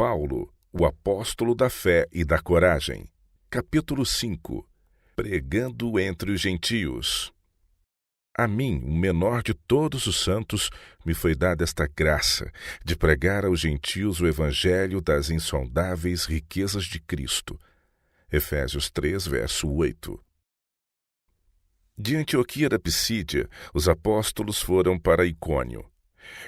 Paulo, o apóstolo da fé e da coragem. Capítulo 5. Pregando entre os gentios. A mim, o menor de todos os santos, me foi dada esta graça de pregar aos gentios o evangelho das insondáveis riquezas de Cristo. Efésios 3, verso 8. De Antioquia da Pisídia, os apóstolos foram para Icônio.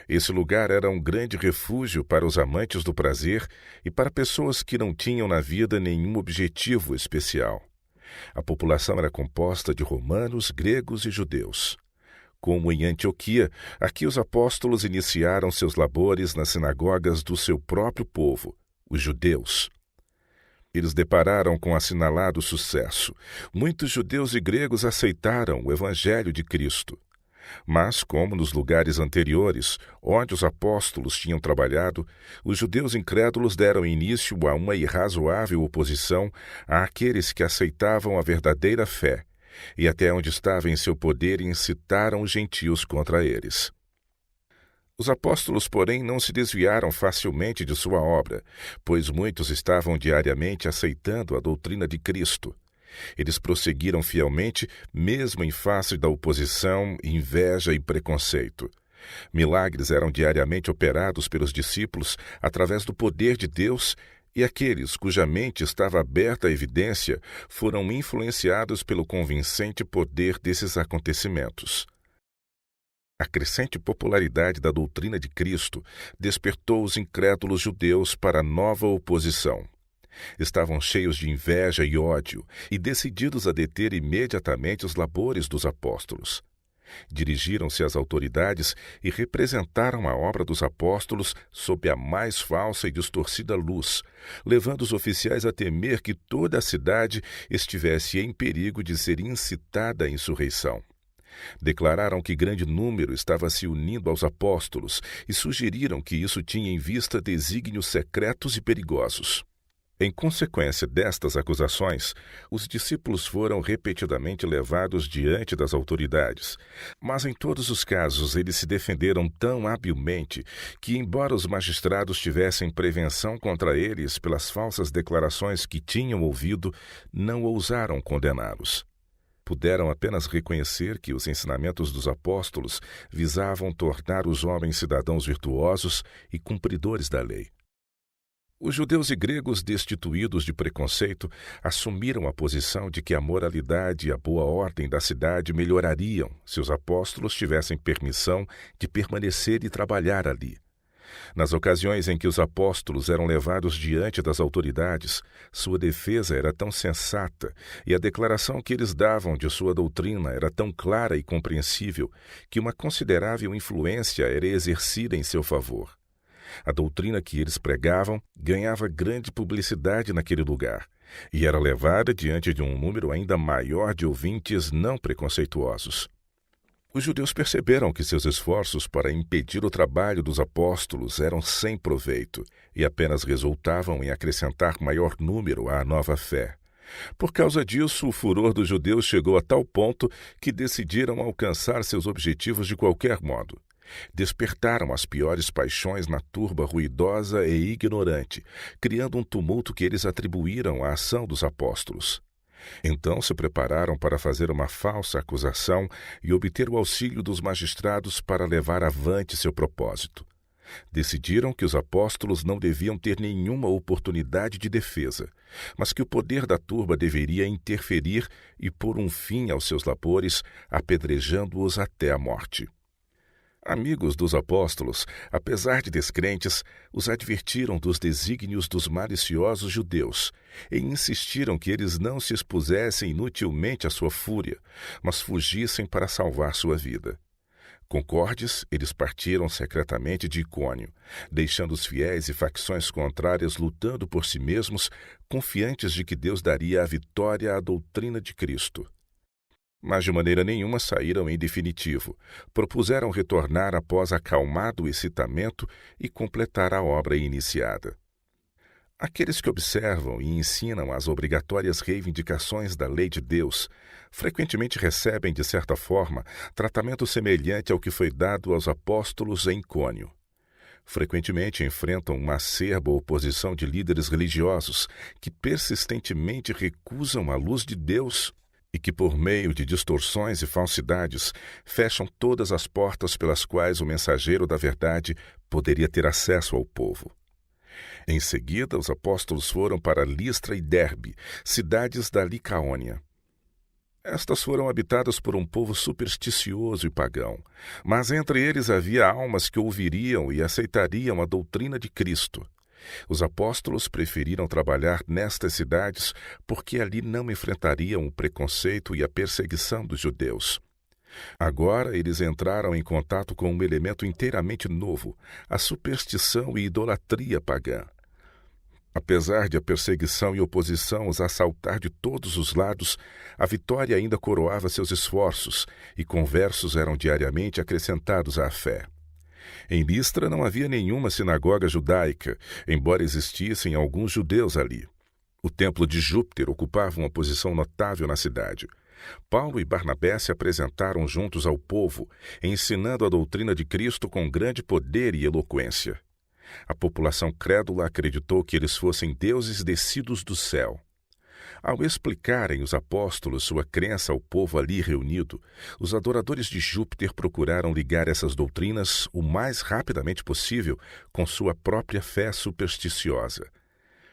Esse lugar era um grande refúgio para os amantes do prazer e para pessoas que não tinham na vida nenhum objetivo especial. A população era composta de romanos, gregos e judeus. Como em Antioquia, aqui os apóstolos iniciaram seus labores nas sinagogas do seu próprio povo, os judeus. Eles depararam com assinalado sucesso. Muitos judeus e gregos aceitaram o evangelho de Cristo. Mas, como nos lugares anteriores, onde os apóstolos tinham trabalhado, os judeus incrédulos deram início a uma irrazoável oposição àqueles que aceitavam a verdadeira fé, e até onde estava em seu poder incitaram os gentios contra eles. Os apóstolos, porém, não se desviaram facilmente de sua obra, pois muitos estavam diariamente aceitando a doutrina de Cristo. Eles prosseguiram fielmente, mesmo em face da oposição, inveja e preconceito. Milagres eram diariamente operados pelos discípulos através do poder de Deus, e aqueles cuja mente estava aberta à evidência foram influenciados pelo convincente poder desses acontecimentos. A crescente popularidade da doutrina de Cristo despertou os incrédulos judeus para nova oposição. Estavam cheios de inveja e ódio e decididos a deter imediatamente os labores dos apóstolos. Dirigiram-se às autoridades e representaram a obra dos apóstolos sob a mais falsa e distorcida luz, levando os oficiais a temer que toda a cidade estivesse em perigo de ser incitada à insurreição. Declararam que grande número estava se unindo aos apóstolos e sugeriram que isso tinha em vista desígnios secretos e perigosos. Em consequência destas acusações, os discípulos foram repetidamente levados diante das autoridades, mas em todos os casos eles se defenderam tão habilmente que, embora os magistrados tivessem prevenção contra eles pelas falsas declarações que tinham ouvido, não ousaram condená-los. Puderam apenas reconhecer que os ensinamentos dos apóstolos visavam tornar os homens cidadãos virtuosos e cumpridores da lei. Os judeus e gregos, destituídos de preconceito, assumiram a posição de que a moralidade e a boa ordem da cidade melhorariam se os apóstolos tivessem permissão de permanecer e trabalhar ali. Nas ocasiões em que os apóstolos eram levados diante das autoridades, sua defesa era tão sensata e a declaração que eles davam de sua doutrina era tão clara e compreensível que uma considerável influência era exercida em seu favor. A doutrina que eles pregavam ganhava grande publicidade naquele lugar e era levada diante de um número ainda maior de ouvintes não preconceituosos. Os judeus perceberam que seus esforços para impedir o trabalho dos apóstolos eram sem proveito e apenas resultavam em acrescentar maior número à nova fé. Por causa disso, o furor dos judeus chegou a tal ponto que decidiram alcançar seus objetivos de qualquer modo. Despertaram as piores paixões na turba ruidosa e ignorante, criando um tumulto que eles atribuíram à ação dos apóstolos. Então se prepararam para fazer uma falsa acusação e obter o auxílio dos magistrados para levar avante seu propósito. Decidiram que os apóstolos não deviam ter nenhuma oportunidade de defesa, mas que o poder da turba deveria interferir e pôr um fim aos seus labores, apedrejando-os até a morte. Amigos dos apóstolos, apesar de descrentes, os advertiram dos desígnios dos maliciosos judeus e insistiram que eles não se expusessem inutilmente à sua fúria, mas fugissem para salvar sua vida. Concordes, eles partiram secretamente de Icônio, deixando os fiéis e facções contrárias lutando por si mesmos, confiantes de que Deus daria a vitória à doutrina de Cristo. Mas de maneira nenhuma saíram em definitivo. Propuseram retornar após acalmado o excitamento e completar a obra iniciada. Aqueles que observam e ensinam as obrigatórias reivindicações da lei de Deus frequentemente recebem, de certa forma, tratamento semelhante ao que foi dado aos apóstolos em Icônio. Frequentemente enfrentam uma acerba oposição de líderes religiosos que persistentemente recusam a luz de Deus e que, por meio de distorções e falsidades, fecham todas as portas pelas quais o mensageiro da verdade poderia ter acesso ao povo. Em seguida, os apóstolos foram para Listra e Derbe, cidades da Licaônia. Estas foram habitadas por um povo supersticioso e pagão, mas entre eles havia almas que ouviriam e aceitariam a doutrina de Cristo. Os apóstolos preferiram trabalhar nestas cidades porque ali não enfrentariam o preconceito e a perseguição dos judeus. Agora eles entraram em contato com um elemento inteiramente novo, a superstição e idolatria pagã. Apesar de a perseguição e oposição os assaltar de todos os lados, a vitória ainda coroava seus esforços e conversos eram diariamente acrescentados à fé. Em Listra não havia nenhuma sinagoga judaica, embora existissem alguns judeus ali. O templo de Júpiter ocupava uma posição notável na cidade. Paulo e Barnabé se apresentaram juntos ao povo, ensinando a doutrina de Cristo com grande poder e eloquência. A população crédula acreditou que eles fossem deuses descidos do céu. Ao explicarem os apóstolos sua crença ao povo ali reunido, os adoradores de Júpiter procuraram ligar essas doutrinas o mais rapidamente possível com sua própria fé supersticiosa.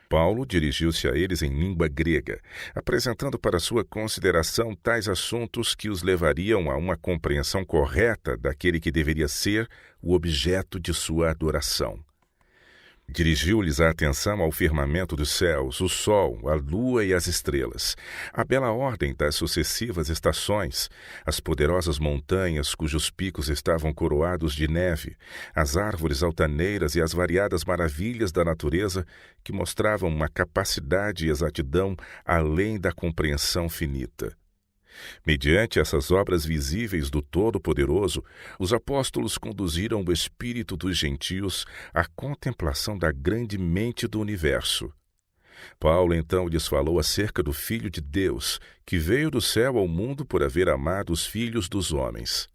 Paulo dirigiu-se a eles em língua grega, apresentando para sua consideração tais assuntos que os levariam a uma compreensão correta daquele que deveria ser o objeto de sua adoração. Dirigiu-lhes a atenção ao firmamento dos céus, o sol, a lua e as estrelas, a bela ordem das sucessivas estações, as poderosas montanhas cujos picos estavam coroados de neve, as árvores altaneiras e as variadas maravilhas da natureza que mostravam uma capacidade e exatidão além da compreensão finita. Mediante essas obras visíveis do Todo-Poderoso, os apóstolos conduziram o espírito dos gentios à contemplação da grande mente do universo. Paulo então lhes falou acerca do Filho de Deus, que veio do céu ao mundo por haver amado os filhos dos homens.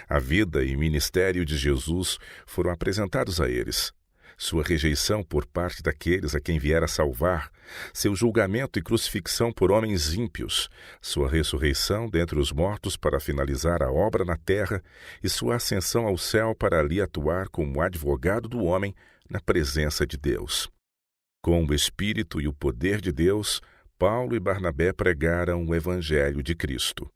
A vida e ministério de Jesus foram apresentados a eles. Sua rejeição por parte daqueles a quem viera salvar, seu julgamento e crucifixão por homens ímpios, sua ressurreição dentre os mortos para finalizar a obra na terra e sua ascensão ao céu para ali atuar como advogado do homem na presença de Deus. Com o Espírito e o poder de Deus, Paulo e Barnabé pregaram o Evangelho de Cristo.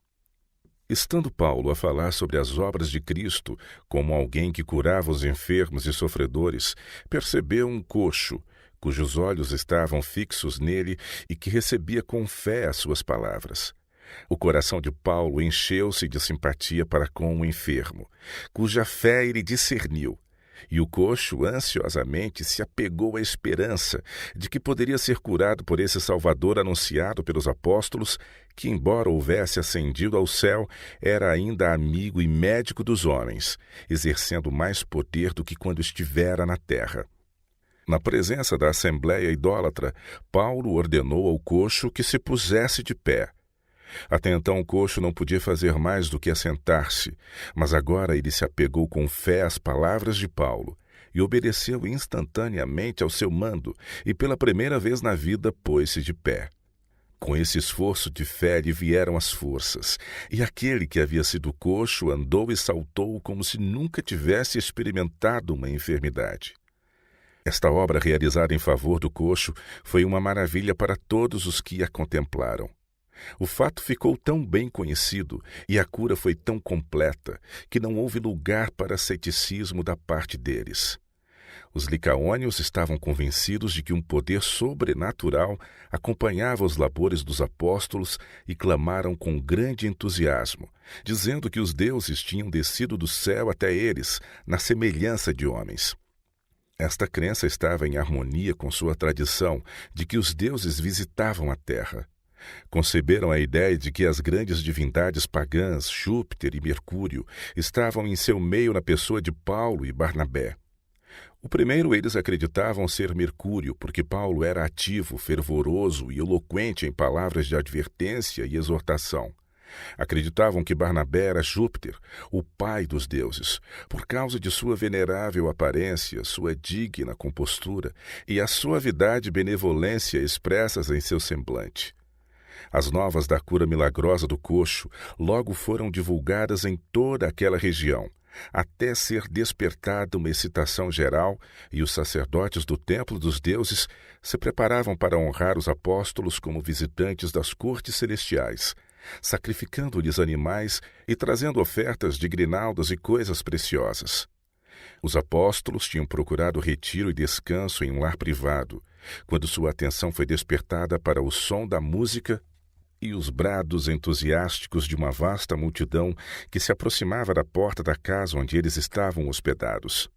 Estando Paulo a falar sobre as obras de Cristo, como alguém que curava os enfermos e sofredores, percebeu um coxo, cujos olhos estavam fixos nele e que recebia com fé as suas palavras. O coração de Paulo encheu-se de simpatia para com o enfermo, cuja fé ele discerniu. E o coxo ansiosamente se apegou à esperança de que poderia ser curado por esse Salvador anunciado pelos apóstolos, que, embora houvesse ascendido ao céu, era ainda amigo e médico dos homens, exercendo mais poder do que quando estivera na terra. Na presença da assembleia idólatra, Paulo ordenou ao coxo que se pusesse de pé. Até então o coxo não podia fazer mais do que assentar-se, mas agora ele se apegou com fé às palavras de Paulo e obedeceu instantaneamente ao seu mando e pela primeira vez na vida pôs-se de pé. Com esse esforço de fé lhe vieram as forças, e aquele que havia sido coxo andou e saltou como se nunca tivesse experimentado uma enfermidade. Esta obra realizada em favor do coxo foi uma maravilha para todos os que a contemplaram. O fato ficou tão bem conhecido e a cura foi tão completa que não houve lugar para ceticismo da parte deles. Os licaônios estavam convencidos de que um poder sobrenatural acompanhava os labores dos apóstolos e clamaram com grande entusiasmo, dizendo que os deuses tinham descido do céu até eles, na semelhança de homens. Esta crença estava em harmonia com sua tradição de que os deuses visitavam a terra. Conceberam a ideia de que as grandes divindades pagãs, Júpiter e Mercúrio, estavam em seu meio na pessoa de Paulo e Barnabé. O primeiro eles acreditavam ser Mercúrio, porque Paulo era ativo, fervoroso e eloquente em palavras de advertência e exortação. Acreditavam que Barnabé era Júpiter, o pai dos deuses, por causa de sua venerável aparência, sua digna compostura e a suavidade e benevolência expressas em seu semblante. As novas da cura milagrosa do coxo logo foram divulgadas em toda aquela região, até ser despertada uma excitação geral, e os sacerdotes do templo dos deuses se preparavam para honrar os apóstolos como visitantes das cortes celestiais, sacrificando-lhes animais e trazendo ofertas de grinaldas e coisas preciosas. Os apóstolos tinham procurado retiro e descanso em um lar privado, quando sua atenção foi despertada para o som da música e os brados entusiásticos de uma vasta multidão que se aproximava da porta da casa onde eles estavam hospedados.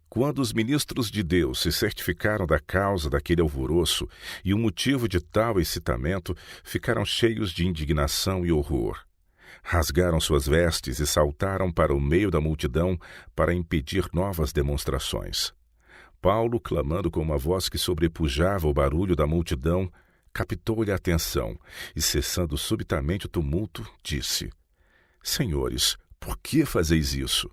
Quando os ministros de Deus se certificaram da causa daquele alvoroço e o motivo de tal excitamento, ficaram cheios de indignação e horror. Rasgaram suas vestes e saltaram para o meio da multidão para impedir novas demonstrações. Paulo, clamando com uma voz que sobrepujava o barulho da multidão, captou-lhe a atenção e, cessando subitamente o tumulto, disse: Senhores, por que fazeis isso?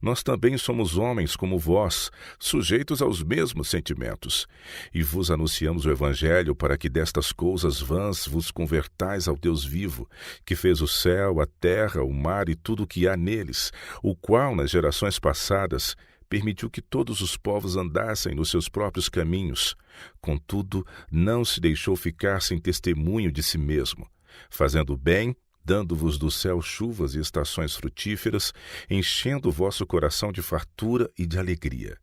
Nós também somos homens como vós, sujeitos aos mesmos sentimentos, e vos anunciamos o Evangelho para que destas coisas vãs vos convertais ao Deus vivo, que fez o céu, a terra, o mar e tudo o que há neles, o qual, nas gerações passadas, permitiu que todos os povos andassem nos seus próprios caminhos. Contudo, não se deixou ficar sem testemunho de si mesmo, fazendo bem, dando-vos do céu chuvas e estações frutíferas, enchendo o vosso coração de fartura e de alegria.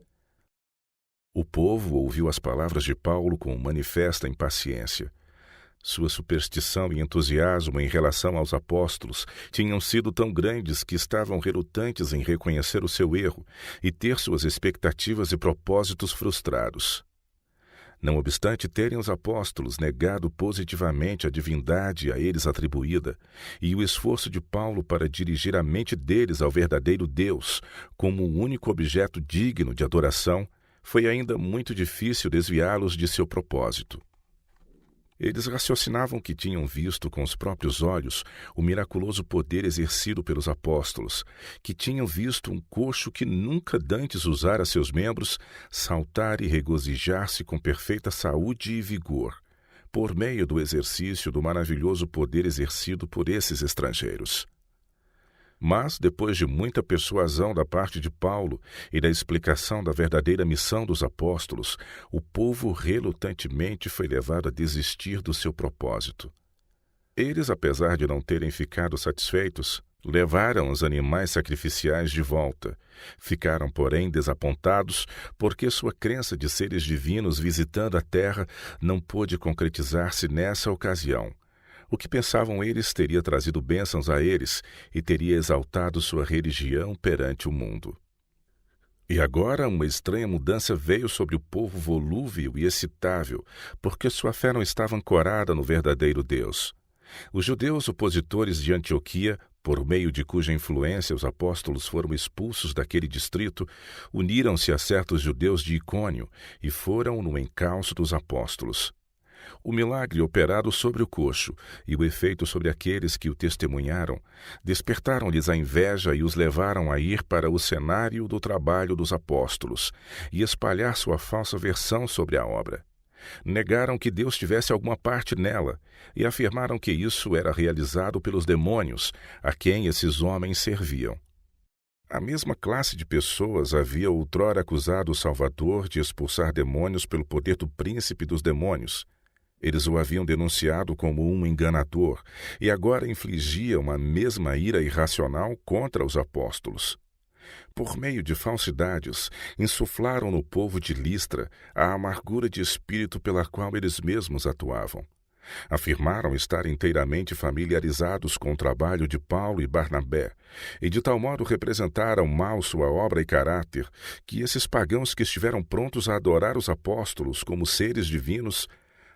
O povo ouviu as palavras de Paulo com manifesta impaciência. Sua superstição e entusiasmo em relação aos apóstolos tinham sido tão grandes que estavam relutantes em reconhecer o seu erro e ter suas expectativas e propósitos frustrados. Não obstante terem os apóstolos negado positivamente a divindade a eles atribuída e o esforço de Paulo para dirigir a mente deles ao verdadeiro Deus como o único objeto digno de adoração, foi ainda muito difícil desviá-los de seu propósito. Eles raciocinavam que tinham visto com os próprios olhos o miraculoso poder exercido pelos apóstolos, que tinham visto um coxo que nunca dantes usara seus membros saltar e regozijar-se com perfeita saúde e vigor, por meio do exercício do maravilhoso poder exercido por esses estrangeiros. Mas, depois de muita persuasão da parte de Paulo e da explicação da verdadeira missão dos apóstolos, o povo relutantemente foi levado a desistir do seu propósito. Eles, apesar de não terem ficado satisfeitos, levaram os animais sacrificiais de volta. Ficaram, porém, desapontados, porque sua crença de seres divinos visitando a terra não pôde concretizar-se nessa ocasião. O que pensavam eles teria trazido bênçãos a eles e teria exaltado sua religião perante o mundo. E agora uma estranha mudança veio sobre o povo volúvel e excitável, porque sua fé não estava ancorada no verdadeiro Deus. Os judeus opositores de Antioquia, por meio de cuja influência os apóstolos foram expulsos daquele distrito, uniram-se a certos judeus de Icônio e foram no encalço dos apóstolos. O milagre operado sobre o coxo e o efeito sobre aqueles que o testemunharam despertaram-lhes a inveja e os levaram a ir para o cenário do trabalho dos apóstolos e espalhar sua falsa versão sobre a obra. Negaram que Deus tivesse alguma parte nela e afirmaram que isso era realizado pelos demônios a quem esses homens serviam. A mesma classe de pessoas havia outrora acusado o Salvador de expulsar demônios pelo poder do príncipe dos demônios. Eles o haviam denunciado como um enganador e agora infligiam a mesma ira irracional contra os apóstolos. Por meio de falsidades, insuflaram no povo de Listra a amargura de espírito pela qual eles mesmos atuavam. Afirmaram estar inteiramente familiarizados com o trabalho de Paulo e Barnabé, e de tal modo representaram mal sua obra e caráter, que esses pagãos que estiveram prontos a adorar os apóstolos como seres divinos,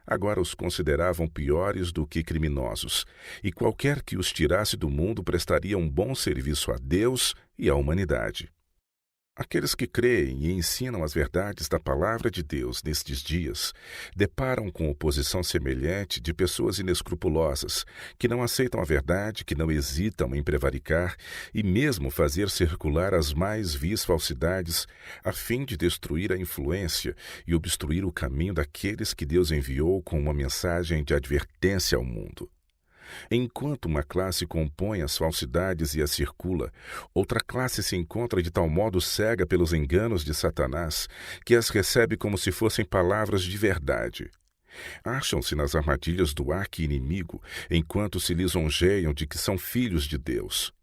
agora os consideravam piores do que criminosos, e qualquer que os tirasse do mundo prestaria um bom serviço a Deus e à humanidade. Aqueles que creem e ensinam as verdades da palavra de Deus nestes dias deparam com oposição semelhante de pessoas inescrupulosas, que não aceitam a verdade, que não hesitam em prevaricar e mesmo fazer circular as mais vis falsidades, a fim de destruir a influência e obstruir o caminho daqueles que Deus enviou com uma mensagem de advertência ao mundo. Enquanto uma classe compõe as falsidades e as circula, outra classe se encontra de tal modo cega pelos enganos de Satanás que as recebe como se fossem palavras de verdade. Acham-se nas armadilhas do arqui-inimigo, enquanto se lisonjeiam de que são filhos de Deus.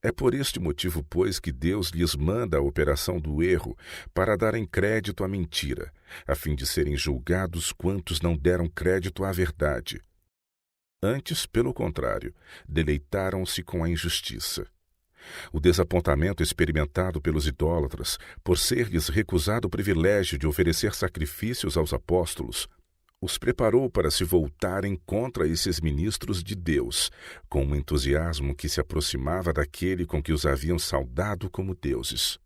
É por este motivo, pois, que Deus lhes manda a operação do erro para darem crédito à mentira, a fim de serem julgados quantos não deram crédito à verdade. Antes, pelo contrário, deleitaram-se com a injustiça. O desapontamento experimentado pelos idólatras, por ser-lhes recusado o privilégio de oferecer sacrifícios aos apóstolos, os preparou para se voltarem contra esses ministros de Deus, com um entusiasmo que se aproximava daquele com que os haviam saudado como deuses.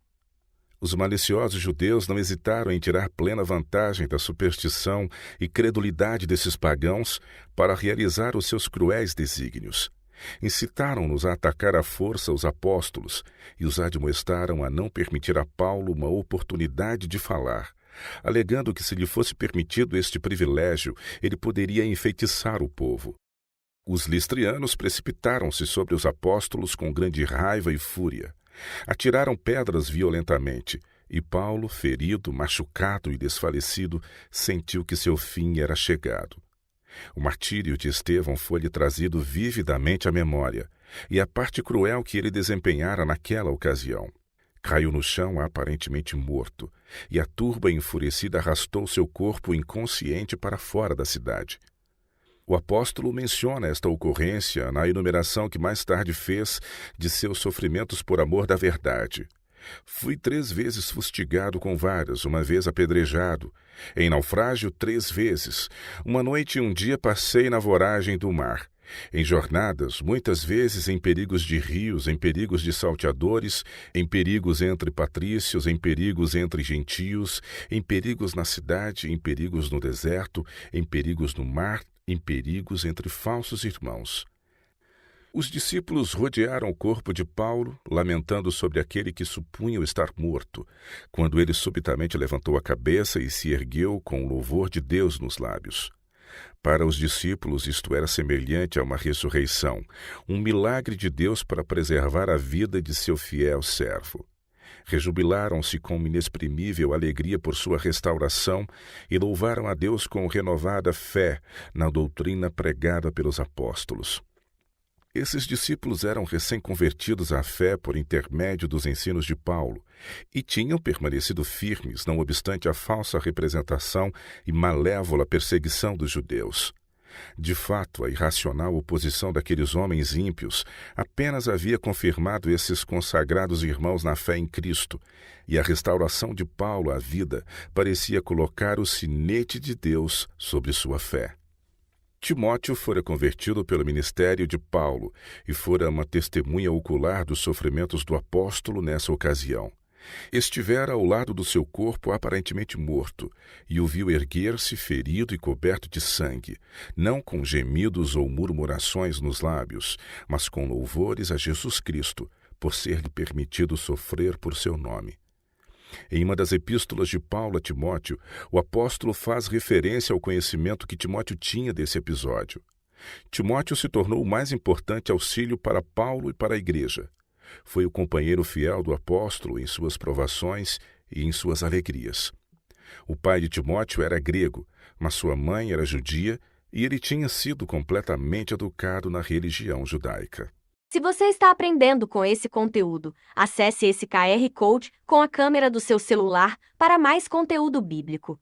Os maliciosos judeus não hesitaram em tirar plena vantagem da superstição e credulidade desses pagãos para realizar os seus cruéis desígnios. Incitaram-nos a atacar à força os apóstolos e os admoestaram a não permitir a Paulo uma oportunidade de falar, alegando que se lhe fosse permitido este privilégio, ele poderia enfeitiçar o povo. Os listrianos precipitaram-se sobre os apóstolos com grande raiva e fúria. Atiraram pedras violentamente, e Paulo, ferido, machucado e desfalecido, sentiu que seu fim era chegado. O martírio de Estevão foi-lhe trazido vividamente à memória, e a parte cruel que ele desempenhara naquela ocasião. Caiu no chão aparentemente morto, e a turba enfurecida arrastou seu corpo inconsciente para fora da cidade. O apóstolo menciona esta ocorrência na enumeração que mais tarde fez de seus sofrimentos por amor da verdade. Fui 3 vezes fustigado com varas, 1 vez apedrejado. Em naufrágio 3 vezes. 1 noite e 1 dia passei na voragem do mar. Em jornadas, muitas vezes em perigos de rios, em perigos de salteadores, em perigos entre patrícios, em perigos entre gentios, em perigos na cidade, em perigos no deserto, em perigos no mar, em perigos entre falsos irmãos. Os discípulos rodearam o corpo de Paulo, lamentando sobre aquele que supunham estar morto, quando ele subitamente levantou a cabeça e se ergueu com o louvor de Deus nos lábios. Para os discípulos isto era semelhante a uma ressurreição, um milagre de Deus para preservar a vida de seu fiel servo. Rejubilaram-se com inexprimível alegria por sua restauração e louvaram a Deus com renovada fé na doutrina pregada pelos apóstolos. Esses discípulos eram recém-convertidos à fé por intermédio dos ensinos de Paulo e tinham permanecido firmes, não obstante a falsa representação e malévola perseguição dos judeus. De fato, a irracional oposição daqueles homens ímpios apenas havia confirmado esses consagrados irmãos na fé em Cristo, e a restauração de Paulo à vida parecia colocar o sinete de Deus sobre sua fé. Timóteo fora convertido pelo ministério de Paulo e fora uma testemunha ocular dos sofrimentos do apóstolo nessa ocasião. Estivera ao lado do seu corpo aparentemente morto, e o viu erguer-se ferido e coberto de sangue, não com gemidos ou murmurações nos lábios, mas com louvores a Jesus Cristo, por ser-lhe permitido sofrer por seu nome. Em uma das epístolas de Paulo a Timóteo, o apóstolo faz referência ao conhecimento que Timóteo tinha desse episódio. Timóteo se tornou o mais importante auxílio para Paulo e para a igreja. Foi o companheiro fiel do apóstolo em suas provações e em suas alegrias. O pai de Timóteo era grego, mas sua mãe era judia e ele tinha sido completamente educado na religião judaica. Se você está aprendendo com esse conteúdo, acesse esse QR Code com a câmera do seu celular para mais conteúdo bíblico.